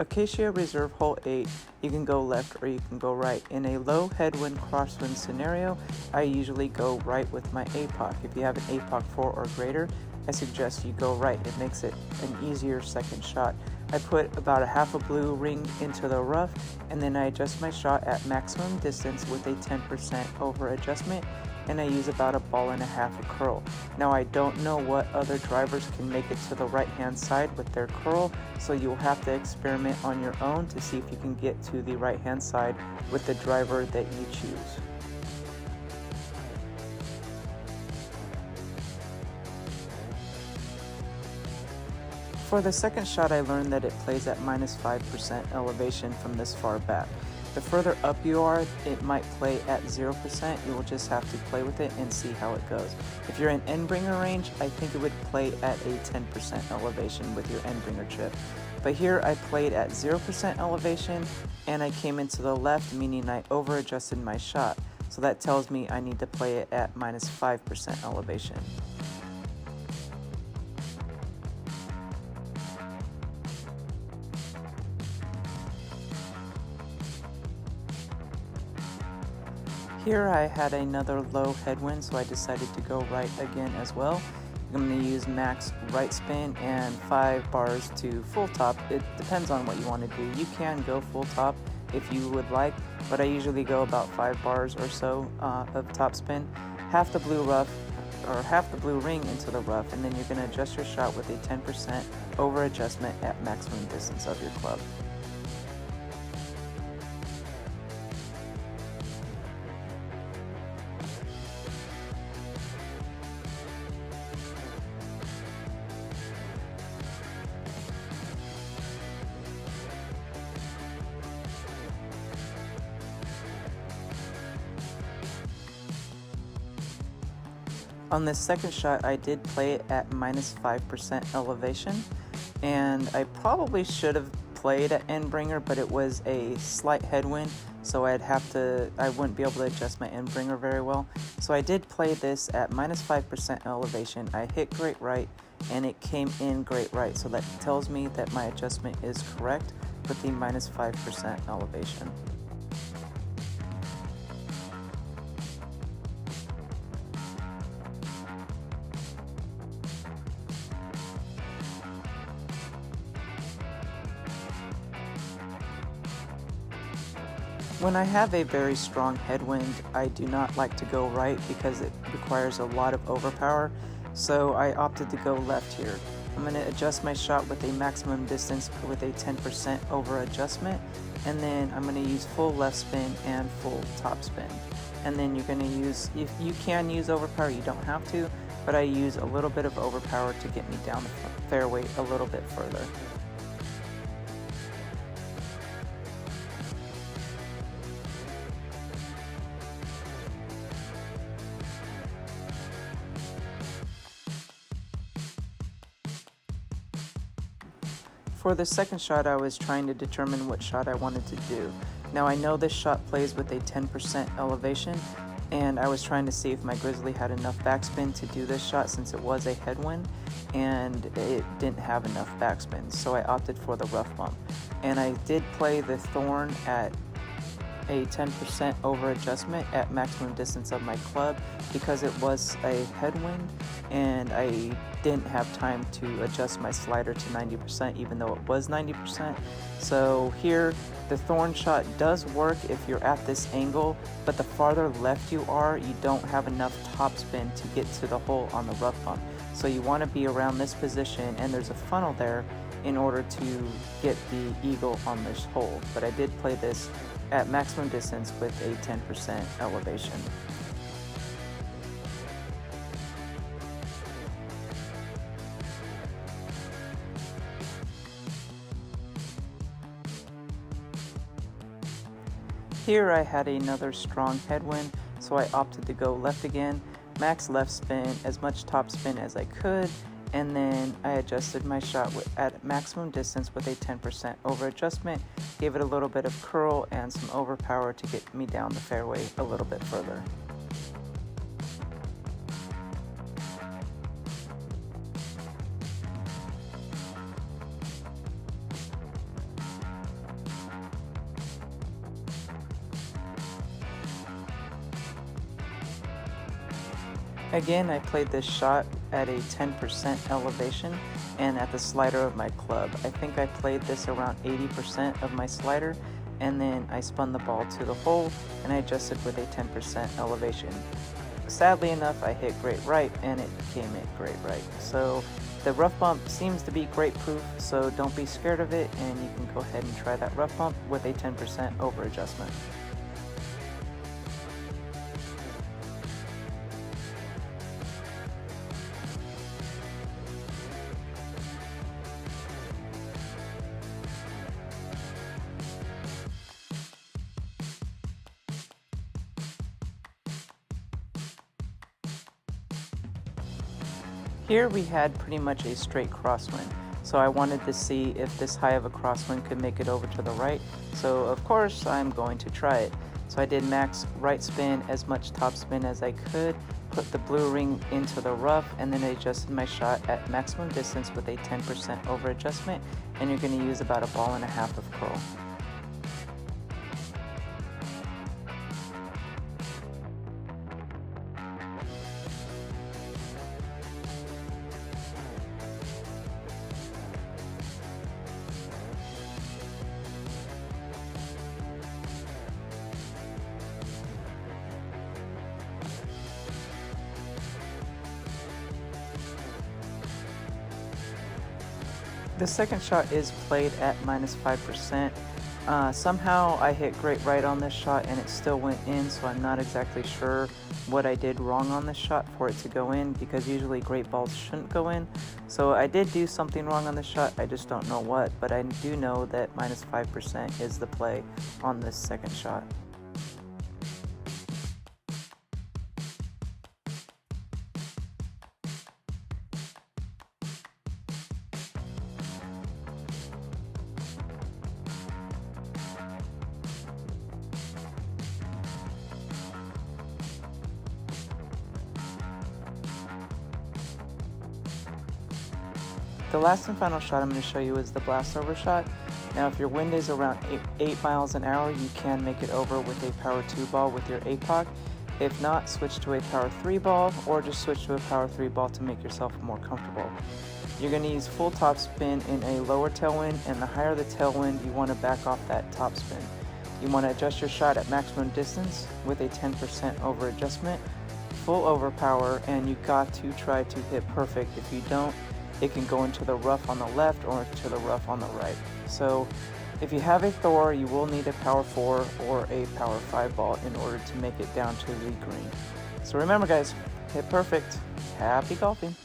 Acacia Reserve Hole 8, you can go left or you can go right. In a low headwind crosswind scenario, I usually go right with my APOC. If you have an APOC 4 or greater, I suggest you go right. It makes it an easier second shot. I put about a half a blue ring into the rough, and then I adjust my shot at maximum distance with a 10% over adjustment, and I use about a ball and a half of curl. Now I don't know what other drivers can make it to the right hand side with their curl, so you'll have to experiment on your own to see if you can get to the right hand side with the driver that you choose. For the second shot, I learned that it plays at minus 5% elevation from this far back. The further up you are, it might play at 0%. You will just have to play with it and see how it goes. If you're in endbringer range, I think it would play at a 10% elevation with your endbringer chip. But here I played at 0% elevation and I came into the left, meaning I over adjusted my shot. So that tells me I need to play it at minus 5% elevation. Here I had another low headwind, so I decided to go right again as well. I'm going to use max right spin and 5 bars to full top. It depends on what you want to do. You can go full top if you would like, but I usually go about 5 bars or so of top spin. Half the blue rough or half the blue ring into the rough, and then you're going to adjust your shot with a 10% over adjustment at maximum distance of your club. On this second shot, I did play it at minus 5% elevation, and I probably should have played at endbringer, but it was a slight headwind, so I wouldn't be able to adjust my endbringer very well. So I did play this at minus 5% elevation. I hit great right, and it came in great right, so that tells me that my adjustment is correct with the minus 5% elevation. When I have a very strong headwind, I do not like to go right because it requires a lot of overpower, so I opted to go left here. I'm going to adjust my shot with a maximum distance with a 10% over adjustment, and then I'm going to use full left spin and full top spin. And then you're going to use, if you can use overpower, you don't have to, but I use a little bit of overpower to get me down the fairway a little bit further. For the second shot, I was trying to determine what shot I wanted to do. Now I know this shot plays with a 10% elevation, and I was trying to see if my Grizzly had enough backspin to do this shot since it was a headwind, and it didn't have enough backspin, so I opted for the rough bump. And I did play the thorn at a 10% over adjustment at maximum distance of my club because it was a headwind and I didn't have time to adjust my slider to 90% even though it was 90%. So here the thorn shot does work if you're at this angle, but the farther left you are, you don't have enough topspin to get to the hole on the rough bump. So you want to be around this position, and there's a funnel there in order to get the eagle on this hole. But I did play this at maximum distance with a 10% elevation. Here I had another strong headwind, so I opted to go left again, max left spin, as much top spin as I could, and then I adjusted my shot at maximum distance with a 10% over adjustment, gave it a little bit of curl and some overpower to get me down the fairway a little bit further. Again, I played this shot at a 10% elevation and at the slider of my club. I think I played this around 80% of my slider, and then I spun the ball to the hole and I adjusted with a 10% elevation. Sadly enough, I hit great right and it came in great right. So the rough bump seems to be great proof, so don't be scared of it, and you can go ahead and try that rough bump with a 10% over adjustment. Here we had pretty much a straight crosswind, so I wanted to see if this high of a crosswind could make it over to the right, so of course I'm going to try it. So I did max right spin, as much top spin as I could, put the blue ring into the rough, and then I adjusted my shot at maximum distance with a 10% over adjustment, and you're going to use about a ball and a half of curl. The second shot is played at minus 5%. Somehow I hit great right on this shot and it still went in, so I'm not exactly sure what I did wrong on this shot for it to go in, because usually great balls shouldn't go in. So I did do something wrong on this shot, I just don't know what, but I do know that minus 5% is the play on this second shot. The last and final shot I'm going to show you is the blast over shot. Now if your wind is around 8 miles an hour, you can make it over with a power 2 ball with your APOC. If not, switch to a power 3 ball, or just switch to a power 3 ball to make yourself more comfortable. You're going to use full top spin in a lower tailwind, and the higher the tailwind, you want to back off that top spin. You want to adjust your shot at maximum distance with a 10% over adjustment, full overpower, and you got to try to hit perfect. If you don't, it can go into the rough on the left or into the rough on the right. So if you have a Thor, you will need a power 4 or a power 5 ball in order to make it down to the green. So remember guys, hit perfect. Happy golfing.